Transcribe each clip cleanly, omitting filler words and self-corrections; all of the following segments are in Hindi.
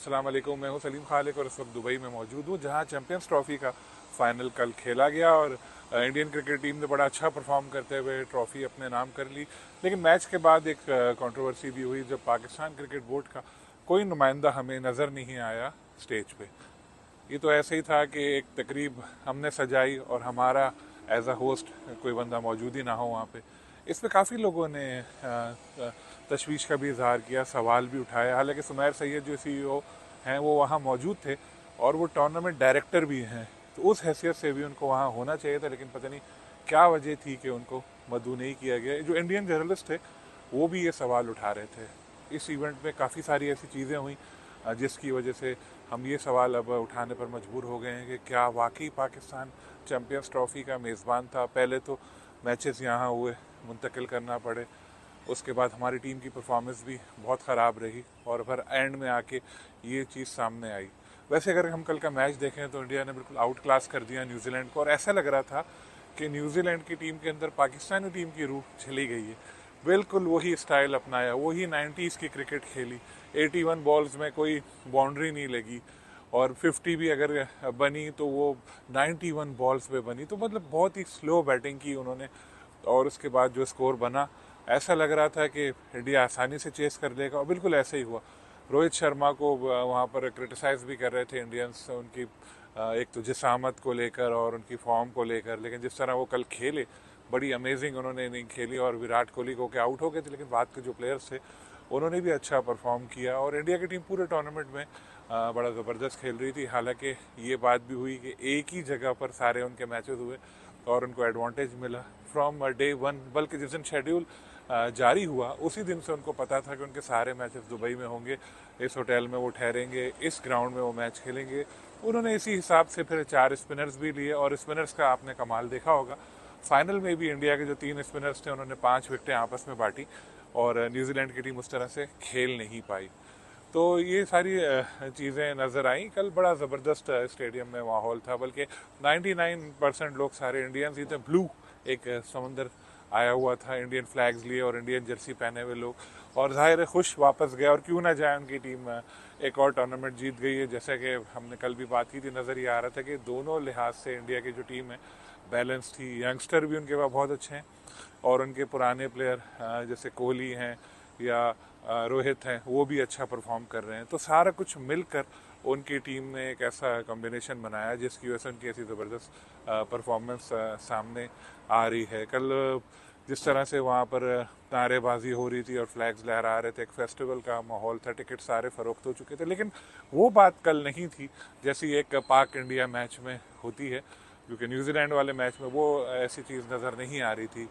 अस्सलाम वालेकुम, मैं हूं सलीम खालिक और इस वक्त दुबई में मौजूद हूं जहां चैंपियंस ट्रॉफी का फाइनल कल खेला गया और इंडियन क्रिकेट टीम ने बड़ा अच्छा परफॉर्म करते हुए ट्रॉफी अपने नाम कर ली। लेकिन मैच के बाद एक कंट्रोवर्सी भी हुई जब पाकिस्तान क्रिकेट बोर्ड का कोई नुमाइंदा हमें नज़र नहीं आया स्टेज पे। ये तो ऐसे ही था कि एक तकरीब हमने सजाई और हमारा एज अ होस्ट कोई बंदा मौजूद ही ना हो वहाँ पे। इस पे काफ़ी लोगों ने तशवीश का भी इजहार किया, सवाल भी उठाया। हालांकि सुमैर सैयद जो सीईओ हैं वो वहाँ मौजूद थे और वो टूर्नामेंट डायरेक्टर भी हैं, तो उस हैसियत से भी उनको वहाँ होना चाहिए था। लेकिन पता नहीं क्या वजह थी कि उनको मदऊ नहीं किया गया। जो इंडियन जर्नलिस्ट थे वो भी ये सवाल उठा रहे थे। इस इवेंट में काफ़ी सारी ऐसी चीज़ें हुई जिसकी वजह से हम ये सवाल अब उठाने पर मजबूर हो गए हैं कि क्या वाकई पाकिस्तान चैम्पियंस ट्रॉफी का मेज़बान था। पहले तो मैचेस यहाँ हुए, मुंतकिल करना पड़े, उसके बाद हमारी टीम की परफॉर्मेंस भी बहुत ख़राब रही और फिर एंड में आके ये चीज़ सामने आई। वैसे अगर हम कल का मैच देखें तो इंडिया ने बिल्कुल आउट क्लास कर दिया न्यूजीलैंड को और ऐसा लग रहा था कि न्यूजीलैंड की टीम के अंदर पाकिस्तानी टीम की रूह चली गई है। बिल्कुल वही स्टाइल अपनाया, वही 90s की क्रिकेट खेली। 81 बॉल्स में कोई बाउंड्री नहीं लगी और 50 भी अगर बनी तो वो 91 बॉल्स पे बनी। तो मतलब बहुत ही स्लो बैटिंग की उन्होंने और उसके बाद जो स्कोर बना ऐसा लग रहा था कि इंडिया आसानी से चेस कर लेगा और बिल्कुल ऐसे ही हुआ। रोहित शर्मा को वहाँ पर क्रिटिसाइज भी कर रहे थे इंडियंस उनकी एक तो जिसामत को लेकर और उनकी फॉर्म को लेकर, लेकिन जिस तरह वो कल खेले बड़ी अमेजिंग उन्होंने इनिंग खेली और विराट कोहली को क्या आउट हो गए थे, लेकिन बाद के जो प्लेयर्स थे उन्होंने भी अच्छा परफॉर्म किया और इंडिया की टीम पूरे टूर्नामेंट में बड़ा ज़बरदस्त खेल रही थी। हालांकि ये बात भी हुई कि एक ही जगह पर सारे उनके मैचेस हुए और उनको एडवांटेज मिला फ्रॉम डे वन। बल्कि जिस दिन शेड्यूल जारी हुआ उसी दिन से उनको पता था कि उनके सारे मैचेस दुबई में होंगे, इस होटल में वो ठहरेंगे, इस ग्राउंड में वो मैच खेलेंगे। उन्होंने इसी हिसाब से फिर 4 स्पिनर्स भी लिए और स्पिनर्स का आपने कमाल देखा होगा। फाइनल में भी इंडिया के जो 3 स्पिनर्स थे उन्होंने 5 विकेटें आपस में बांटी और न्यूजीलैंड की टीम उस तरह से खेल नहीं पाई। तो ये सारी चीज़ें नज़र आई। कल बड़ा ज़बरदस्त स्टेडियम में माहौल था, बल्कि 99% लोग सारे इंडियंस ही थे। ब्लू एक समंदर आया हुआ था, इंडियन फ्लैग्स लिए और इंडियन जर्सी पहने हुए लोग, और ज़ाहिर है खुश वापस गए और क्यों ना जाए, उनकी टीम एक और टूर्नामेंट जीत गई है। जैसा कि हमने कल भी बात की थी, नज़र ये आ रहा था कि दोनों लिहाज से इंडिया की जो टीम है बैलेंस थी। यंगस्टर भी उनके पास बहुत अच्छे हैं और उनके पुराने प्लेयर जैसे कोहली हैं या रोहित हैं वो भी अच्छा परफॉर्म कर रहे हैं। तो सारा कुछ मिलकर उनकी टीम ने एक ऐसा कॉम्बिनेशन बनाया जिसकी वजह से उनकी ऐसी ज़बरदस्त परफॉर्मेंस सामने आ रही है। कल जिस तरह से वहाँ पर नारेबाजी हो रही थी और फ्लैग्स लहरा रहे थे, एक फेस्टिवल का माहौल था, टिकट सारे फ़रोख्त हो चुके थे, लेकिन वो बात कल नहीं थी जैसी एक पाक इंडिया मैच में होती है। क्योंकि न्यूजीलैंड वाले मैच में वो ऐसी चीज़ नज़र नहीं आ रही थी,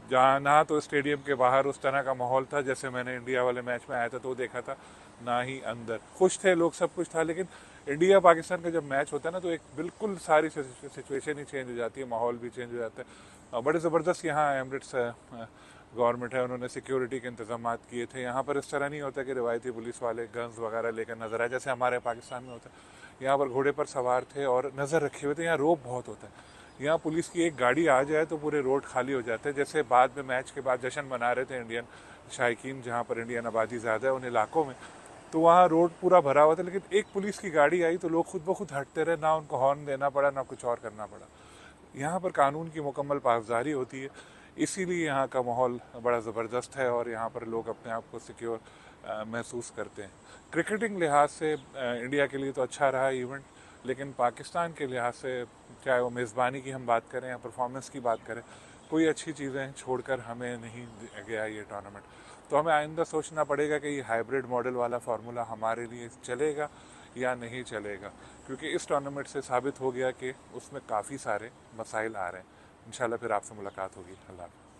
जहाँ ना तो स्टेडियम के बाहर उस तरह का माहौल था जैसे मैंने इंडिया वाले मैच में आया था तो देखा था, ना ही अंदर। खुश थे लोग, सब कुछ था, लेकिन इंडिया पाकिस्तान का जब मैच होता है ना तो एक बिल्कुल सारी सिचुएशन ही चेंज हो जाती है, माहौल भी चेंज हो जाता है। बड़े ज़बरदस्त यहाँ एमरेट्स गवर्नमेंट है, उन्होंने सिक्योरिटी के इंतजाम किए थे। यहाँ पर इस तरह नहीं होता कि रिवायती पुलिस वाले गन्स वगैरह लेकर नजर आए जैसे हमारे पाकिस्तान में होता है। यहाँ पर घोड़े पर सवार थे और नज़र रखे हुए थे। यहाँ रोब बहुत होता है, यहाँ पुलिस की एक गाड़ी आ जाए तो पूरे रोड खाली हो जाते हैं। जैसे बाद में मैच के बाद जश्न मना रहे थे इंडियन शायकीन, जहाँ पर इंडियन आबादी ज़्यादा है उन इलाकों में, तो वहाँ रोड पूरा भरा हुआ था, लेकिन एक पुलिस की गाड़ी आई तो लोग खुद ब खुद हटते रहे, ना उनको हॉर्न देना पड़ा ना कुछ और करना पड़ा। यहाँ पर कानून की मुकम्मल पासदारी होती है, इसीलिए यहाँ का माहौल बड़ा ज़बरदस्त है और यहाँ पर लोग अपने आप को सिक्योर महसूस करते हैं। क्रिकेटिंग लिहाज से इंडिया के लिए तो अच्छा रहा इवेंट, लेकिन पाकिस्तान के लिहाज से चाहे वो मेज़बानी की हम बात करें या परफॉर्मेंस की बात करें, कोई अच्छी चीज़ें छोड़कर हमें नहीं गया ये टूर्नामेंट। तो हमें आइंदा सोचना पड़ेगा कि ये हाइब्रिड मॉडल वाला फार्मूला हमारे लिए चलेगा या नहीं चलेगा, क्योंकि इस टूर्नामेंट से साबित हो गया कि उसमें काफ़ी सारे मसाइल आ रहे हैं। इंशाल्लाह फिर आपसे मुलाकात होगी। अल्लाह हाफ़िज़।